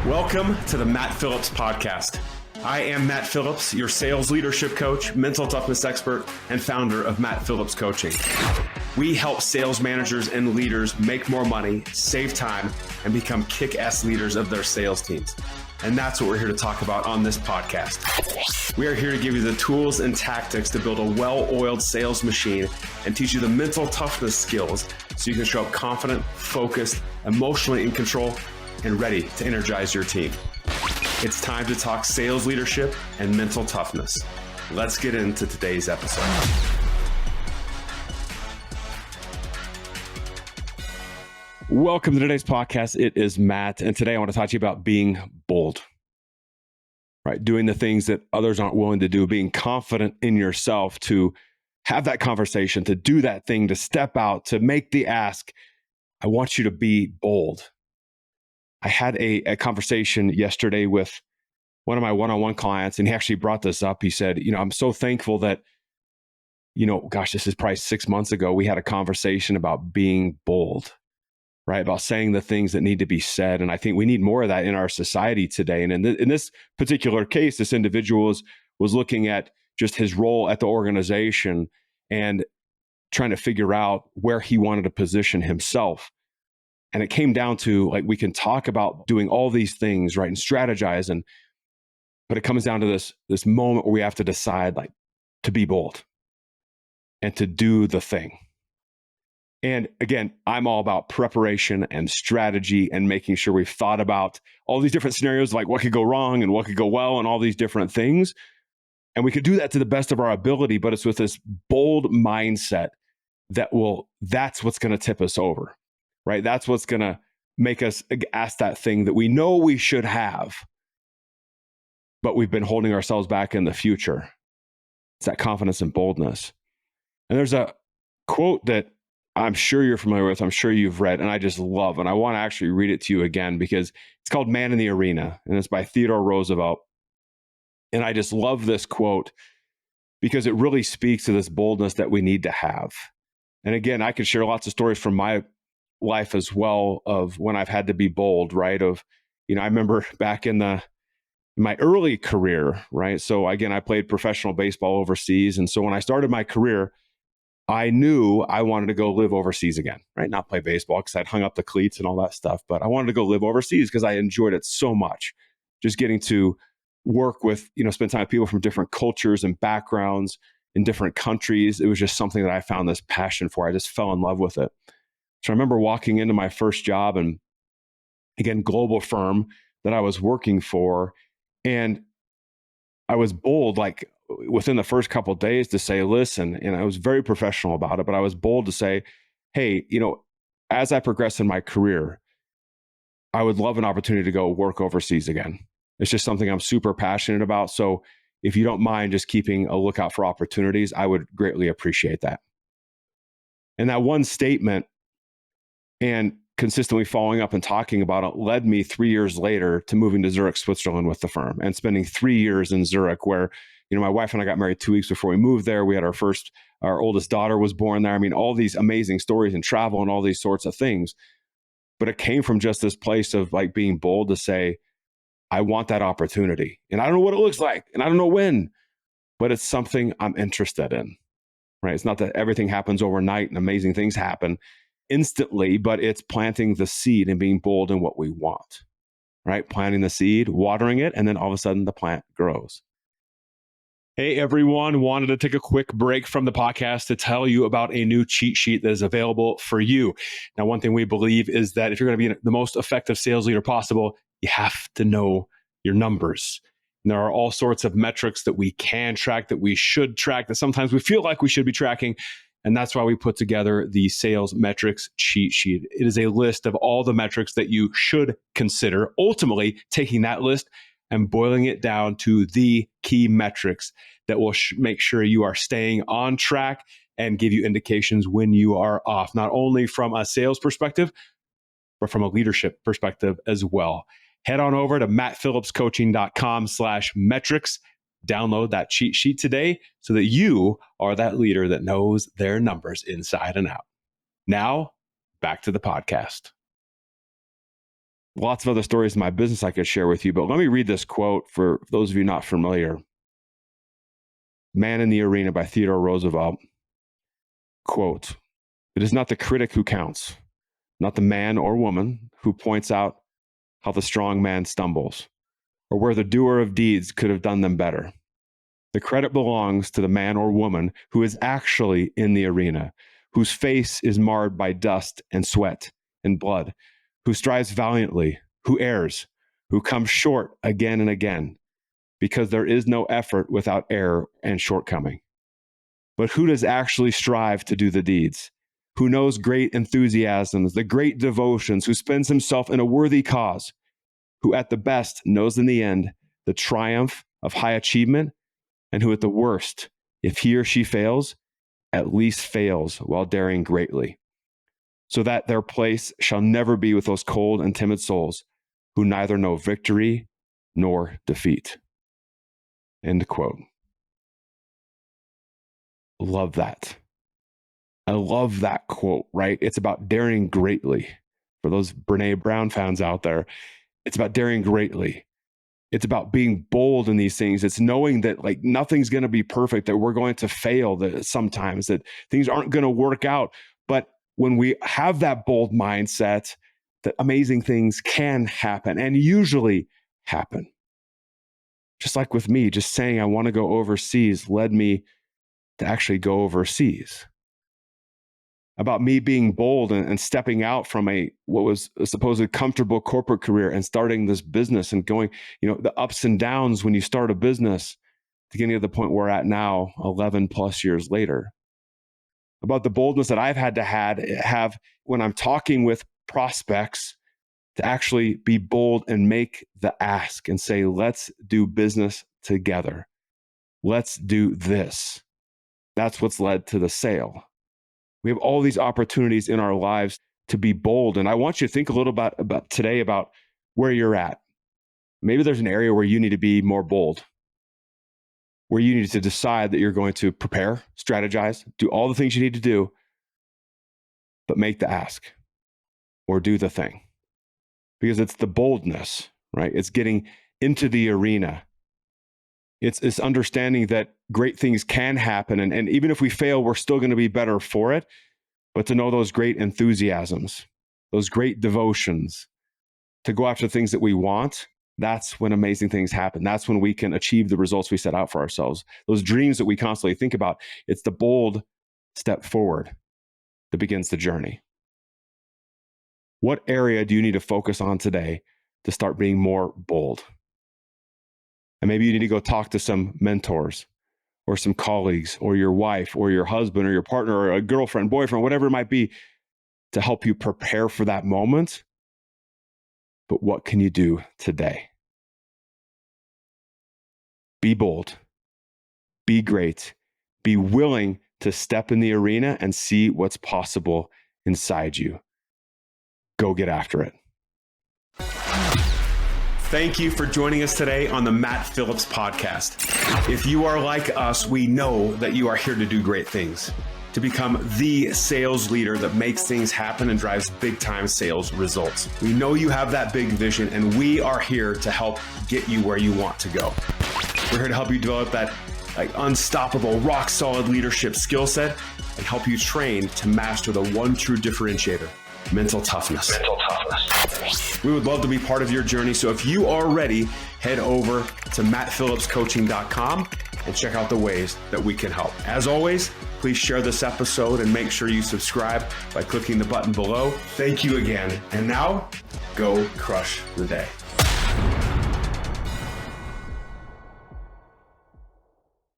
Welcome to the Matt Phillips Podcast. I am Matt Phillips, your sales leadership coach, mental toughness expert, and founder of Matt Phillips Coaching. We help sales managers and leaders make more money, save time, and become kick-ass leaders of their sales teams. And that's what we're here to talk about on this podcast. We are here to give you the tools and tactics to build a well-oiled sales machine and teach you the mental toughness skills so you can show up confident, focused, emotionally in control, and ready to energize your team. It's time to talk sales leadership and mental toughness. Let's get into today's episode. Welcome to today's podcast. It is Matt, and today I want to talk to you about being bold, right? Doing the things that others aren't willing to do, being confident in yourself to have that conversation, to do that thing, to step out, to make the ask. I want you to be bold. I had a conversation yesterday with one of my one-on-one clients, and he actually brought this up. He said, I'm so thankful that, this is probably 6 months ago, we had a conversation about being bold, right? About saying the things that need to be said. And I think we need more of that in our society today. And in this particular case, this individual was looking at just his role at the organization and trying to figure out where he wanted to position himself. And it came down to, we can talk about doing all these things, right? And strategize. But it comes down to this moment where we have to decide, to be bold and to do the thing. And again, I'm all about preparation and strategy and making sure we've thought about all these different scenarios, like what could go wrong and what could go well and all these different things. And we could do that to the best of our ability, but it's with this bold mindset that's what's going to tip us over. Right? That's what's going to make us ask that thing that we know we should have, but we've been holding ourselves back in the future. It's that confidence and boldness. And there's a quote that I'm sure you're familiar with, I'm sure you've read, and I just love, and I want to actually read it to you again because it's called Man in the Arena, and it's by Theodore Roosevelt. And I just love this quote because it really speaks to this boldness that we need to have. And again, I could share lots of stories from my life as well of when I've had to be bold, right? I remember back in my early career, right? So again, I played professional baseball overseas. And so when I started my career, I knew I wanted to go live overseas again, right? Not play baseball because I'd hung up the cleats and all that stuff, but I wanted to go live overseas because I enjoyed it so much. Just getting to work with, spend time with people from different cultures and backgrounds in different countries. It was just something that I found this passion for. I just fell in love with it. So I remember walking into my first job, and again, global firm that I was working for. And I was bold, within the first couple of days to say, listen, and I was very professional about it, but I was bold to say, hey, as I progress in my career, I would love an opportunity to go work overseas again. It's just something I'm super passionate about. So if you don't mind just keeping a lookout for opportunities, I would greatly appreciate that. And that one statement, and consistently following up and talking about it, led me 3 years later to moving to Zurich, Switzerland with the firm and spending 3 years in Zurich where, my wife and I got married 2 weeks before we moved there. We had our oldest daughter was born there. All these amazing stories and travel and all these sorts of things. But it came from just this place of being bold to say, I want that opportunity. And I don't know what it looks like and I don't know when, but it's something I'm interested in, right? It's not that everything happens overnight and amazing things happen instantly, but it's planting the seed and being bold in what we want, right? Planting the seed, watering it, and then all of a sudden the plant grows. Hey everyone, wanted to take a quick break from the podcast to tell you about a new cheat sheet that is available for you. Now, one thing we believe is that if you're going to be the most effective sales leader possible, you have to know your numbers. And there are all sorts of metrics that we can track, that we should track, that sometimes we feel like we should be tracking. And that's why we put together the sales metrics cheat sheet. It is a list of all the metrics that you should consider, ultimately taking that list and boiling it down to the key metrics that will make sure you are staying on track and give you indications when you are off, not only from a sales perspective, but from a leadership perspective as well. Head on over to mattphillipscoaching.com/metrics. Download that cheat sheet today so that you are that leader that knows their numbers inside and out. Now, back to the podcast. lots of other stories in my business I could share with you, but let me read this quote for those of you not familiar. Man in the Arena by Theodore Roosevelt. Quote, "It is not the critic who counts, not the man or woman who points out how the strong man stumbles, or where the doer of deeds could have done them better. The credit belongs to the man or woman who is actually in the arena, whose face is marred by dust and sweat and blood, who strives valiantly, who errs, who comes short again and again, because there is no effort without error and shortcoming. But who does actually strive to do the deeds? Who knows great enthusiasms, the great devotions, who spends himself in a worthy cause, who at the best knows in the end the triumph of high achievement, and who at the worst, if he or she fails, at least fails while daring greatly, so that their place shall never be with those cold and timid souls who neither know victory nor defeat." End quote. Love that. I love that quote, right? It's about daring greatly. For those Brene Brown fans out there, it's about daring greatly. It's about being bold in these things. It's knowing that like nothing's going to be perfect, that we're going to fail, that sometimes that things aren't going to work out. But when we have that bold mindset, that amazing things can happen and usually happen. Just like with me, just saying I want to go overseas led me to actually go overseas. About me being bold and stepping out from what was a supposed comfortable corporate career and starting this business and going, the ups and downs when you start a business to getting to the point we're at now, 11 plus years later. About the boldness that I've had to have when I'm talking with prospects to actually be bold and make the ask and say, let's do business together. Let's do this. That's what's led to the sale. We have all these opportunities in our lives to be bold. And I want you to think a little about today about where you're at. Maybe there's an area where you need to be more bold, where you need to decide that you're going to prepare, strategize, do all the things you need to do, but make the ask or do the thing. Because it's the boldness, right? It's getting into the arena. It's understanding that great things can happen. And even if we fail, we're still going to be better for it. But to know those great enthusiasms, those great devotions, to go after things that we want, that's when amazing things happen. That's when we can achieve the results we set out for ourselves. Those dreams that we constantly think about, it's the bold step forward that begins the journey. What area do you need to focus on today to start being more bold? And maybe you need to go talk to some mentors or some colleagues or your wife or your husband or your partner or a girlfriend, boyfriend, whatever it might be, to help you prepare for that moment. But what can you do today? Be bold, be great, be willing to step in the arena and see what's possible inside you. Go get after it. Thank you for joining us today on the Matt Phillips Podcast. If you are like us, we know that you are here to do great things, to become the sales leader that makes things happen and drives big time sales results. We know you have that big vision, and we are here to help get you where you want to go. We're here to help you develop that unstoppable, rock solid leadership skill set and help you train to master the one true differentiator: mental toughness. We would love to be part of your journey. So if you are ready, head over to mattphillipscoaching.com and check out the ways that we can help. As always, please share this episode and make sure you subscribe by clicking the button below. Thank you again. And now, go crush the day.